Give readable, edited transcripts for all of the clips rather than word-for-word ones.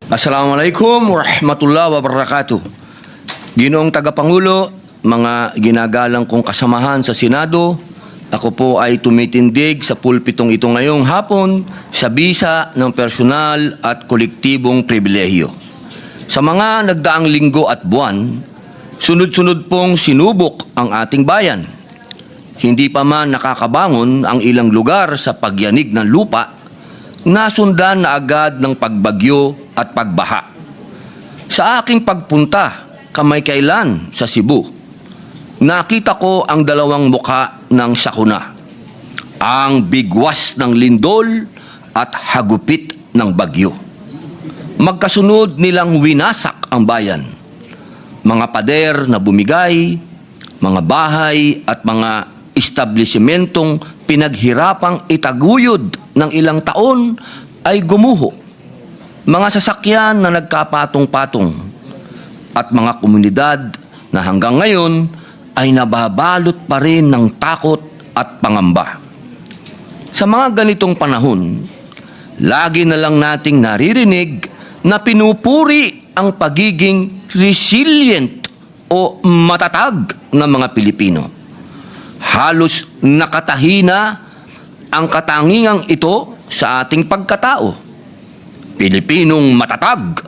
Assalamualaikum warahmatullahi wabarakatuh. Ginoong Tagapangulo, mga ginagalang kong kasamahan sa Senado, ako po ay tumitindig sa pulpitong ito ngayong hapon sa bisa ng personal at kolektibong pribilehyo. Sa mga nagdaang linggo at buwan, sunod-sunod pong sinubok ang ating bayan. Hindi pa man nakakabangon ang ilang lugar sa pagyanig ng lupa, nasundan na agad ng pagbagyo at pagbaha. Sa aking pagpunta kamakailan sa Cebu, nakita ko ang dalawang mukha ng sakuna. Ang bigwas ng lindol at hagupit ng bagyo. Magkasunod nilang winasak ang bayan. Mga pader na bumigay, mga bahay at mga establishmentong pinaghirapang itaguyod ng ilang taon ay gumuho. Mga sasakyan na nagkapatong-patong at mga komunidad na hanggang ngayon ay nababalot pa rin ng takot at pangamba. Sa mga ganitong panahon, lagi na lang nating naririnig na pinupuri ang pagiging resilient o matatag ng mga Pilipino. Halos nakatahina ang katangingang ito sa ating pagkatao. Pilipinong matatag,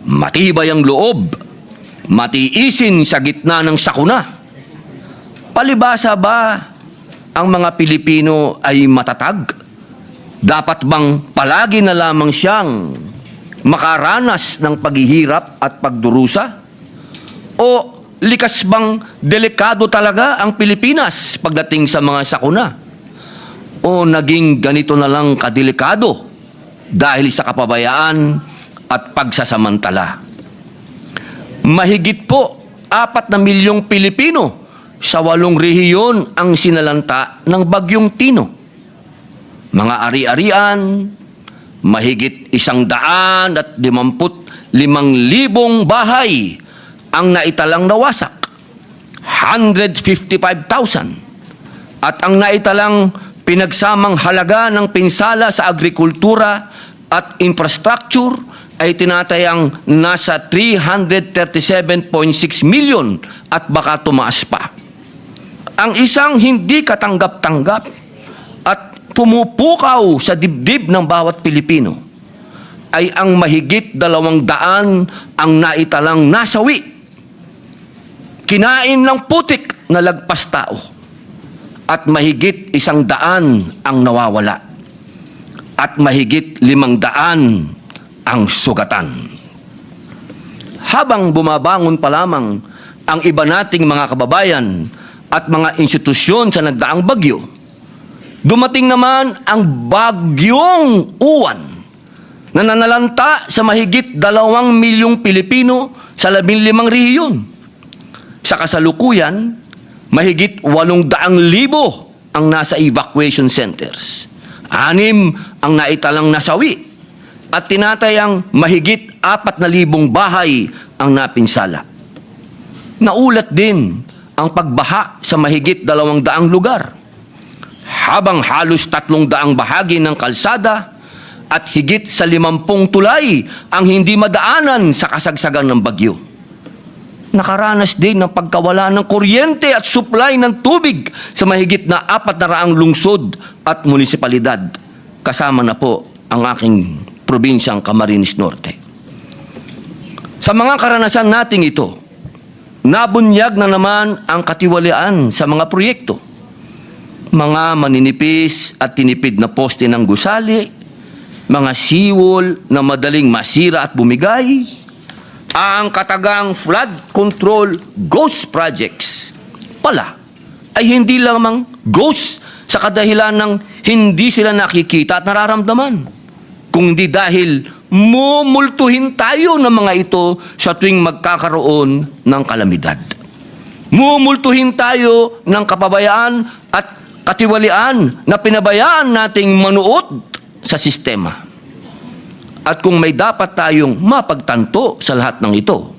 matibay ang loob, matiisin sa gitna ng sakuna. Palibasa ba ang mga Pilipino ay matatag? Dapat bang palagi na lamang siyang makaranas ng paghihirap at pagdurusa? O likas bang delikado talaga ang Pilipinas pagdating sa mga sakuna? O naging ganito na lang kadelikado dahil sa kapabayaan at pagsasamantala? Mahigit po 4 na milyong Pilipino sa 8 rehiyon ang sinalanta ng Bagyong Tino. Mga ari-arian, mahigit 155,000 bahay ang naitalang nawasak, 155,000, at ang naitalang pinagsamang halaga ng pinsala sa agrikultura at infrastructure ay tinatayang nasa 337.6 million at baka tumaas pa. Ang isang hindi katanggap-tanggap at pumupukaw sa dibdib ng bawat Pilipino ay ang mahigit 200 ang naitalang nasawi, kinain ng putik na lagpas tao, at mahigit 100 ang nawawala, at mahigit 500 ang sugatan. Habang bumabangon pa lamang ang iba nating mga kababayan at mga institusyon sa nagdaang bagyo, dumating naman ang Bagyong Uwan na nanalanta sa mahigit 2 milyong Pilipino sa 15 rehiyon. Sa kasalukuyan, mahigit 800,000 ang nasa evacuation centers. 6 ang naitalang nasawi at tinatayang mahigit 4,000 bahay ang napinsala. Naulat din ang pagbaha sa mahigit 200 lugar, habang halos 300 bahagi ng kalsada at higit sa 50 tulay ang hindi madaanan sa kasagsagan ng bagyo. Nakaranas din ng pagkawala ng kuryente at supply ng tubig sa mahigit na 400 lungsod at munisipalidad, kasama na po ang aking probinsyang Camarines Norte. Sa mga karanasan nating ito, nabunyag na naman ang katiwalian sa mga proyekto. Mga maninipis at tinipid na poste ng gusali, mga seawall na madaling masira at bumigay, ang katagang flood control ghost projects pala ay hindi lamang ghost sa kadahilan ng hindi sila nakikita at nararamdaman, kundi dahil mumultuhin tayo ng mga ito sa tuwing magkakaroon ng kalamidad. Mumultuhin tayo ng kapabayaan at katiwalian na pinabayaan nating manuot sa sistema. At kung may dapat tayong mapagtanto sa lahat ng ito,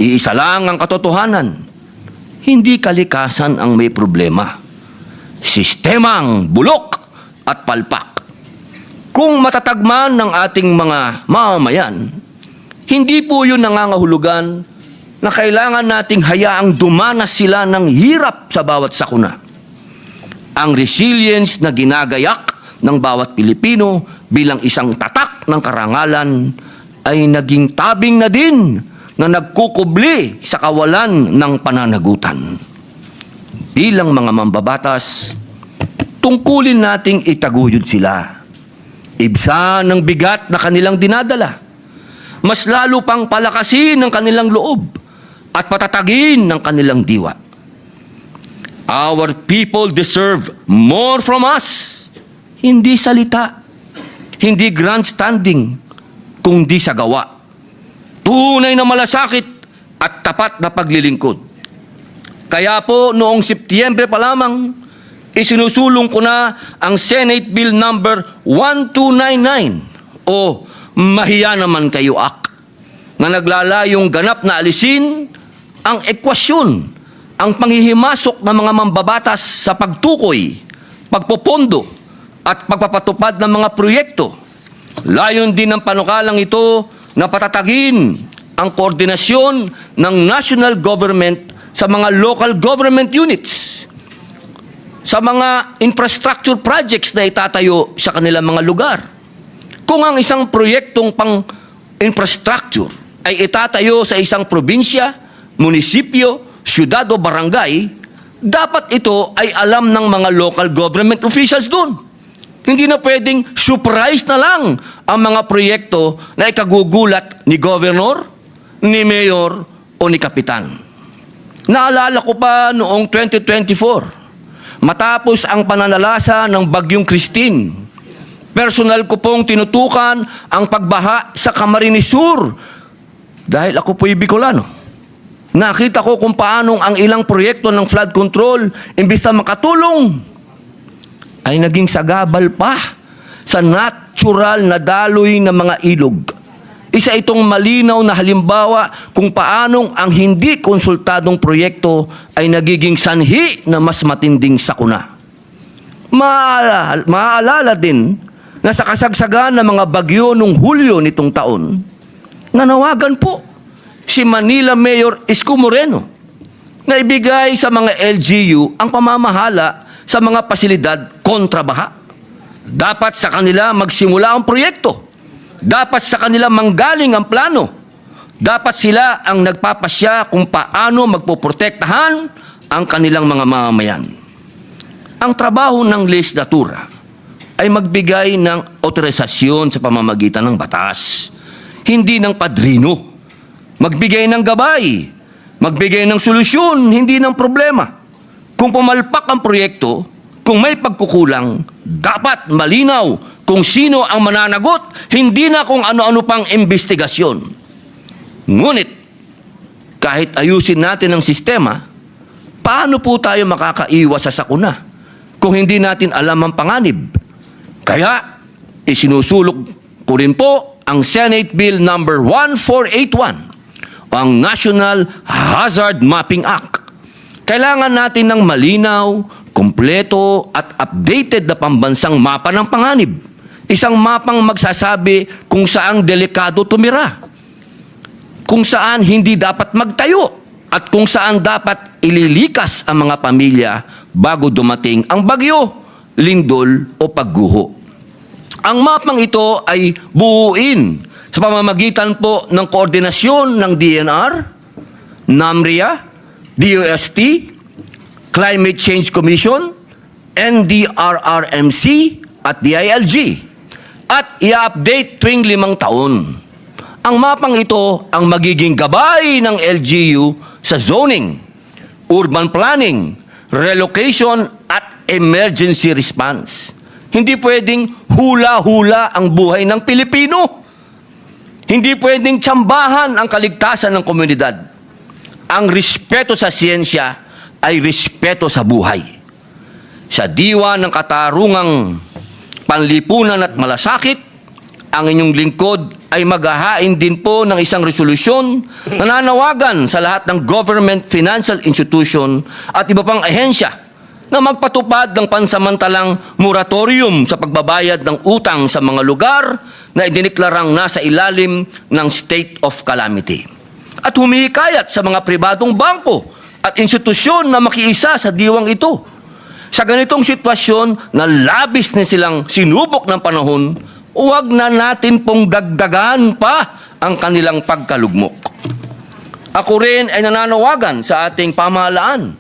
iisa lang ang katotohanan: hindi kalikasan ang may problema, sistemang bulok at palpak. Kung matatagman ng ating mga mamamayan Hindi po yun nangangahulugan na kailangan nating hayaang dumanas sila ng hirap sa bawat sakuna. Ang resilience na ginagayak ng bawat Pilipino bilang isang tatak ng karangalan ay naging tabing na din na nagkukubli sa kawalan ng pananagutan. Bilang mga mambabatas, tungkulin nating itaguyod sila. Ibsa ng bigat na kanilang dinadala. Mas lalo pang palakasin ng kanilang loob at patatagin ng kanilang diwa. Our people deserve more from us. Hindi salita, hindi grandstanding, kundi sa gawa. Tunay na malasakit at tapat na paglilingkod. Kaya po noong Setyembre pa lamang, isinusulong ko na ang Senate Bill number 1299 o Mahiya Naman Kayo Act na naglalayong ganap na alisin ang ekwasyon, ang panghihimasok ng mga mambabatas sa pagtukoy, pagpopondo at pagpapatupad ng mga proyekto. Layon din ng panukalang ito na patatagin ang koordinasyon ng national government sa mga local government units, sa mga infrastructure projects na itatayo sa kanilang mga lugar. Kung ang isang proyektong pang-infrastructure ay itatayo sa isang probinsya, munisipyo, syudad o barangay, dapat ito ay alam ng mga local government officials doon. Hindi na pwedeng surprise na lang ang mga proyekto na ikagugulat ni governor, ni mayor o ni kapitan. Naalala ko pa noong 2024, matapos ang pananalasa ng Bagyong Christine, personal ko pong tinutukan ang pagbaha sa Camarines Sur dahil ako po'y Bicolano. Nakita ko kung paanong ang ilang proyekto ng flood control, imbis na makatulong, ay naging sagabal pa sa natural na daloy ng mga ilog. Isa itong malinaw na halimbawa kung paanong ang hindi konsultadong proyekto ay nagiging sanhi na mas matinding sakuna. Maaalala din na sa kasagsagan ng mga bagyo noong Hulyo nitong taon, nanawagan po si Manila Mayor Isko Moreno na ibigay sa mga LGU ang pamamahala sa mga pasilidad kontra baha. Dapat sa kanila magsimula ang proyekto. Dapat sa kanila manggaling ang plano. Dapat sila ang nagpapasya kung paano magpoprotektahan ang kanilang mga mamamayan. Ang trabaho ng legislatura ay magbigay ng otorisasyon sa pamamagitan ng batas, hindi ng padrino. Magbigay ng gabay, magbigay ng solusyon, hindi ng problema. Kung pumalpak ang proyekto, kung may pagkukulang, dapat malinaw kung sino ang mananagot, hindi na kung ano-ano pang investigasyon. Ngunit, kahit ayusin natin ang sistema, paano po tayo makakaiwas sa sakuna kung hindi natin alam ang panganib? Kaya, isinusulok ko rin po ang Senate Bill number 1481, ang National Hazard Mapping Act. Kailangan natin ng malinaw, kumpleto at updated na pambansang mapa ng panganib. Isang mapang magsasabi kung saang delikado tumira, kung saan hindi dapat magtayo, at kung saan dapat ililikas ang mga pamilya bago dumating ang bagyo, lindol o pagguho. Ang mapang ito ay buuin sa pamamagitan po ng koordinasyon ng DNR, NAMRIA, DOST, Climate Change Commission, NDRRMC at DILG, at i-update tuwing 5 taon. Ang mapang ito ang magiging gabay ng LGU sa zoning, urban planning, relocation at emergency response. Hindi pwedeng hula-hula ang buhay ng Pilipino. Hindi pwedeng tsambahan ang kaligtasan ng komunidad. Ang respeto sa siyensya ay respeto sa buhay. Sa diwa ng katarungang panlipunan at malasakit, ang inyong lingkod ay maghahain din po ng isang resolusyon na nanawagan sa lahat ng government financial institution at iba pang ahensya na magpatupad ng pansamantalang moratorium sa pagbabayad ng utang sa mga lugar na idiniklarang nasa ilalim ng state of calamity. At humihikayat sa mga pribadong bangko at institusyon na makiisa sa diwang ito. Sa ganitong sitwasyon na labis na silang sinubok ng panahon, huwag na natin pong dagdagan pa ang kanilang pagkalugmok. Ako rin ay nananawagan sa ating pamahalaan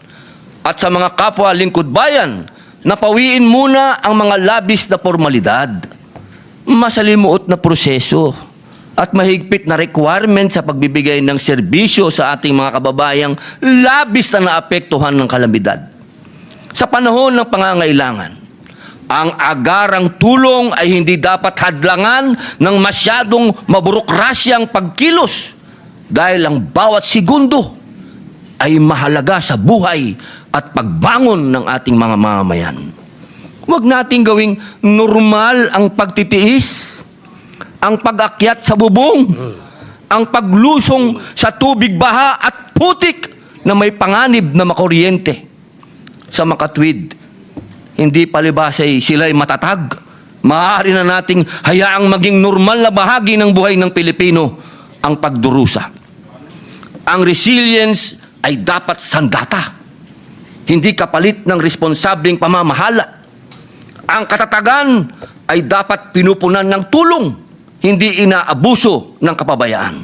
at sa mga kapwa lingkod bayan na pawiin muna ang mga labis na formalidad, masalimuot na proseso at mahigpit na requirement sa pagbibigay ng serbisyo sa ating mga kababayang labis na naapektuhan ng kalamidad. Sa panahon ng pangangailangan, ang agarang tulong ay hindi dapat hadlangan ng masyadong maburokrasyang pagkilos dahil ang bawat segundo ay mahalaga sa buhay at pagbangon ng ating mga mamamayan. Huwag nating gawing normal ang pagtitiis, ang pag-akyat sa bubong, ang paglusong sa tubig baha at putik na may panganib na makuryente. Sa makatwid, hindi palibasay sila'y matatag. Maaari na nating hayaang maging normal na bahagi ng buhay ng Pilipino ang pagdurusa. Ang resilience ay dapat sandata, hindi kapalit ng responsableng pamamahala. Ang katatagan ay dapat pinupunan ng tulong, hindi inaabuso ng kapabayaan.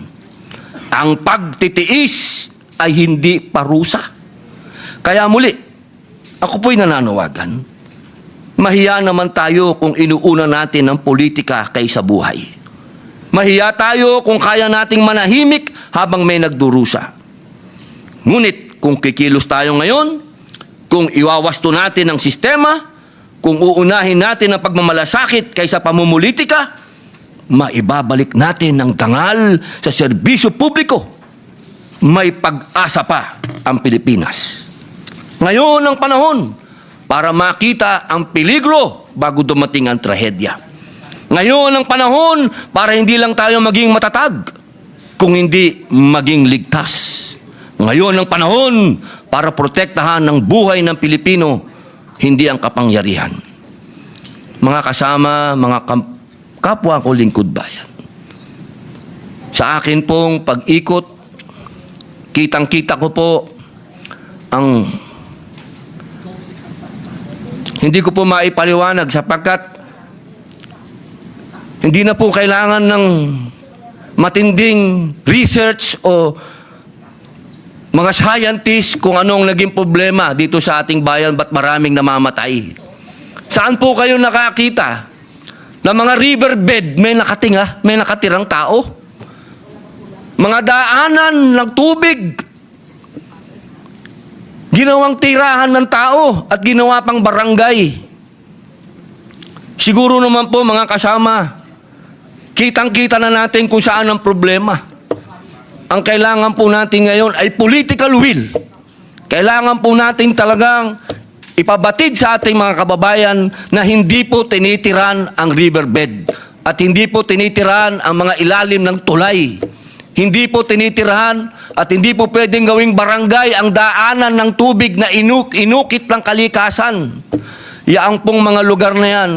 Ang pagtitiis ay hindi parusa. Kaya muli, ako po'y nananawagan. Mahiya naman tayo kung inuuna natin ang politika kaysa buhay. Mahiya tayo kung kaya nating manahimik habang may nagdurusa. Ngunit kung kikilos tayo ngayon, kung iwawasto natin ang sistema, kung uunahin natin ang pagmamalasakit kaysa pamumulitika, maibabalik natin ang dangal sa serbisyo publiko. May pag-asa pa ang Pilipinas. Ngayon ang panahon para makita ang peligro bago dumating ang trahedya. Ngayon ang panahon para hindi lang tayo maging matatag, kung hindi maging ligtas. Ngayon ang panahon para protektahan ang buhay ng Pilipino, hindi ang kapangyarihan. Mga kasama, mga kapwa ko lingkod bayan, sa akin pong pag-ikot, kitang-kita ko po ang hindi ko po maipaliwanag sapagkat hindi na po kailangan ng matinding research o mga scientists kung anong naging problema dito sa ating bayan, ba't maraming namamatay. Saan po kayo nakakita na mga riverbed may nakatirang tao? Mga daanan ng tubig, ginawang tirahan ng tao at ginawa pang barangay. Siguro naman po mga kasama, kitang-kita na natin kung saan ang problema. Ang kailangan po natin ngayon ay political will. Kailangan po natin talagang ipabatid sa ating mga kababayan na hindi po tinitiran ang riverbed at hindi po tinitiran ang mga ilalim ng tulay. Hindi po tinitirahan at hindi po pwedeng gawing barangay ang daanan ng tubig na inukit ng kalikasan. Yaan pong mga lugar na yan,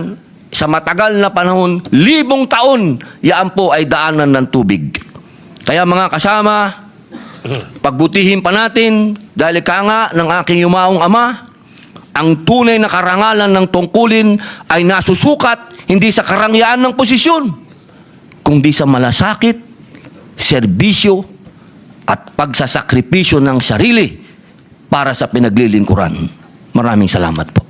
sa matagal na panahon, 1,000 taon, yaan po ay daanan ng tubig. Kaya mga kasama, pagbutihin pa natin, dahil ka nga ng aking yumaong ama, ang tunay na karangalan ng tungkulin ay nasusukat hindi sa karangyaan ng posisyon, kundi sa malasakit, serbisyo, at pagsasakripisyo ng sarili para sa pinaglilingkuran. Maraming salamat po.